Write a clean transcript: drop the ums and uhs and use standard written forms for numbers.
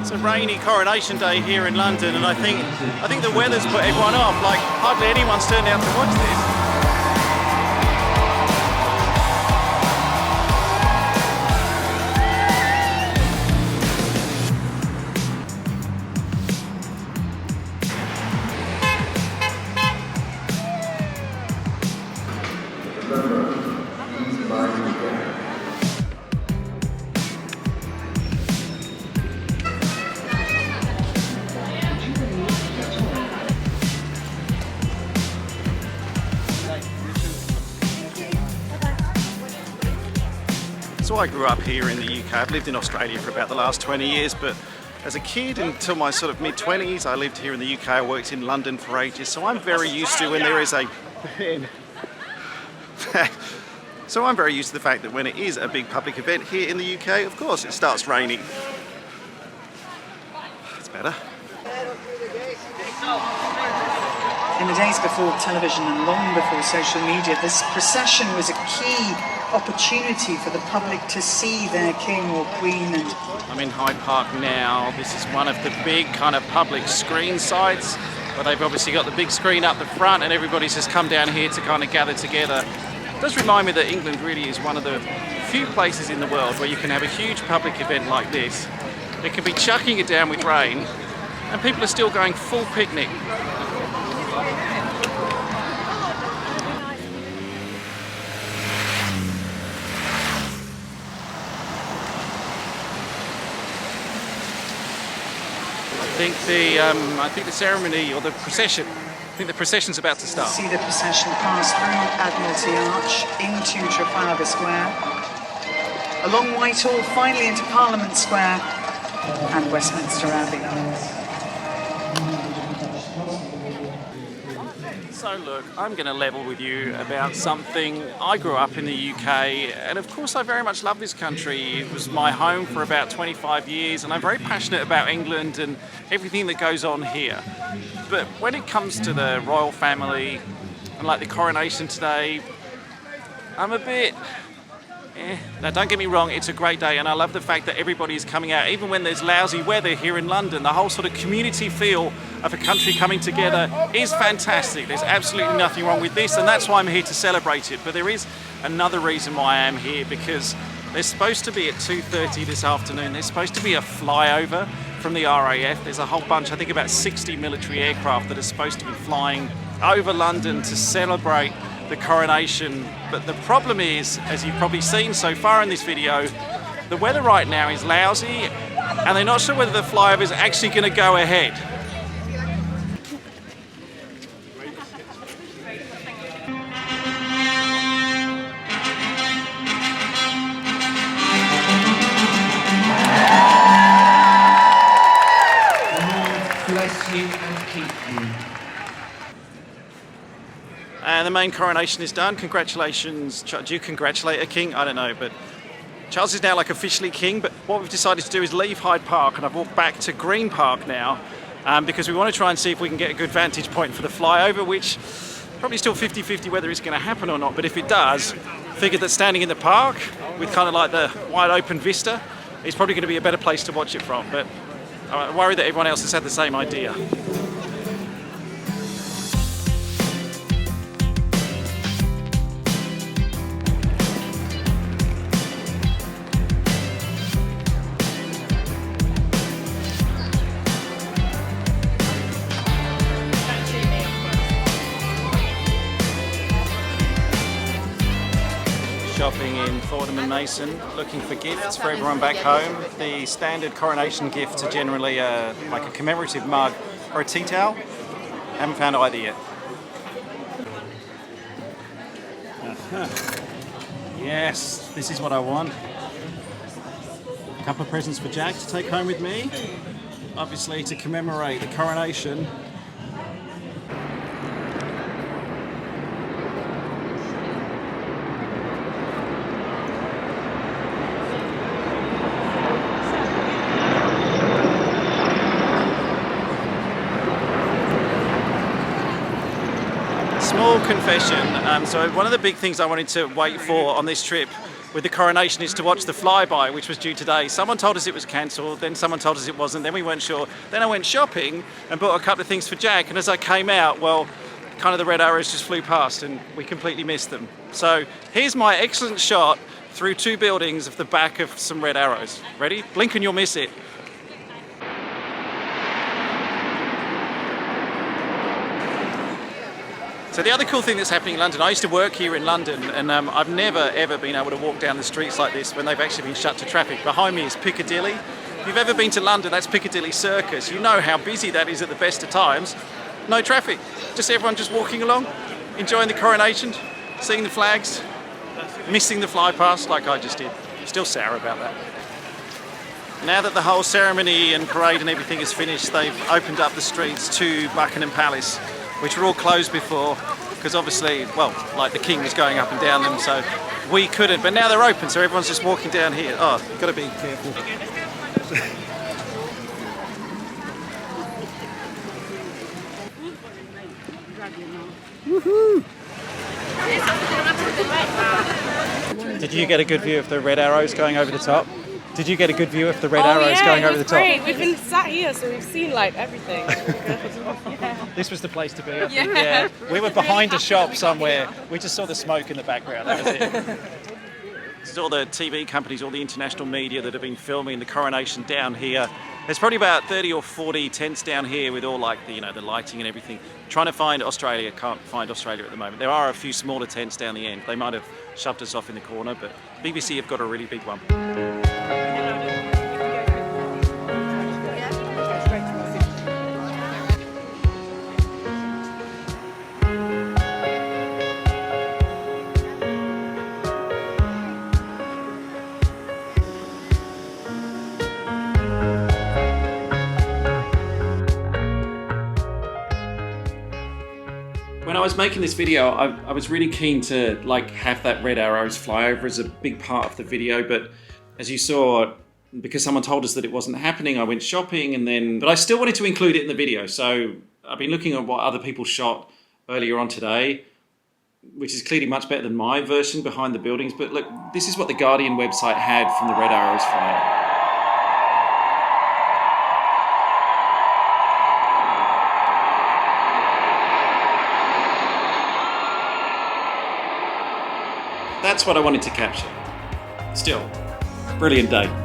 It's a rainy Coronation Day here in London, and I think the weather's put everyone off. Like, hardly anyone's turned out to watch this. So I grew up here in the UK. I've lived in Australia for about the last 20 years, but as a kid until my sort of mid-20s, I lived here in the UK. I worked in London for ages, so I'm very used to when there is a... So I'm very used to the fact that when it is a big public event here in the UK, of course, it starts raining. It's better. In the days before television and long before social media, this procession was a key opportunity for the public to see their king or queen. And I'm in Hyde Park now. This is one of the big kind of public screen sites, where they've obviously got the big screen up the front and everybody's just come down here to kind of gather together. It does remind me that England really is one of the few places in the world where you can have a huge public event like this. It can be chucking it down with rain and people are still going full picnic. I think the ceremony or the procession. I think the procession's about to start. See the procession pass through Admiralty Arch into Trafalgar Square, along Whitehall, finally into Parliament Square and Westminster Abbey. So look, I'm going to level with you about something. I grew up in the UK, and of course I very much love this country. It was my home for about 25 years, and I'm very passionate about England and everything that goes on here. But when it comes to the royal family, and like the coronation today, I'm a bit... Now don't get me wrong, it's a great day, and I love the fact that everybody is coming out, even when there's lousy weather here in London. The whole sort of community feel of a country coming together is fantastic. There's absolutely nothing wrong with this, and that's why I'm here to celebrate it. But there is another reason why I am here, because there's supposed to be at 2:30 this afternoon, there's supposed to be a flyover from the RAF. There's a whole bunch, I think about 60 military aircraft that are supposed to be flying over London to celebrate the coronation. But the problem is, as you've probably seen so far in this video, the weather right now is lousy and they're not sure whether the flyover is actually going to go ahead. Bless you and keep you. And the main coronation is done. Congratulations. Do you congratulate a king? I don't know, but Charles is now like officially king. But what we've decided to do is leave Hyde Park, and I've walked back to Green Park now because we want to try and see if we can get a good vantage point for the flyover, which probably still 50-50 whether it's going to happen or not. But if it does, figured that standing in the park with kind of like the wide open vista is probably going to be a better place to watch it from. But I worry that everyone else has had the same idea. Shopping in Fordham and Mason, looking for gifts for everyone back home. The standard coronation gifts are generally like a commemorative mug or a tea towel. Haven't found either yet. Yes, this is what I want. A couple of presents for Jack to take home with me. Obviously to commemorate the coronation. Small confession. So one of the big things I wanted to wait for on this trip with the coronation is to watch the flyby, which was due today. Someone told us it was cancelled, then someone told us it wasn't, then we weren't sure. Then I went shopping and bought a couple of things for Jack, and as I came out, well, kind of the red arrows just flew past and we completely missed them. So here's my excellent shot through 2 buildings of the back of some red arrows. Ready? Blink and you'll miss it. So the other cool thing that's happening in London, I used to work here in London, and I've never ever been able to walk down the streets like this when they've actually been shut to traffic. Behind me is Piccadilly. If you've ever been to London, that's Piccadilly Circus. You know how busy that is at the best of times. No traffic, just everyone just walking along, enjoying the coronation, seeing the flags, missing the fly past like I just did. Still sour about that. Now that the whole ceremony and parade and everything is finished, they've opened up the streets to Buckingham Palace, which were all closed before, because obviously, well, like the king was going up and down them, so we couldn't. But now they're open, so everyone's just walking down here. Oh, you've got to be careful. Woohoo! Did you get a good view of the red arrows going over the top? Did you get a good view of the red arrows going over the top? Great. We've been sat here, so we've seen like everything. This was the place to be. I think. Yeah. We were behind a shop somewhere. We just saw the smoke in the background. That was it. This is all the TV companies, all the international media that have been filming the coronation down here. There's probably about 30 or 40 tents down here with all like the lighting and everything. Trying to find Australia, can't find Australia at the moment. There are a few smaller tents down the end. They might have shoved us off in the corner, but BBC have got a really big one. When I was making this video, I was really keen to like have that red arrows flyover as a big part of the video, but as you saw, because someone told us that it wasn't happening, I went shopping but I still wanted to include it in the video. So I've been looking at what other people shot earlier on today, which is clearly much better than my version behind the buildings. But look, this is what the Guardian website had from the red arrows flyover. That's what I wanted to capture. Still, brilliant day.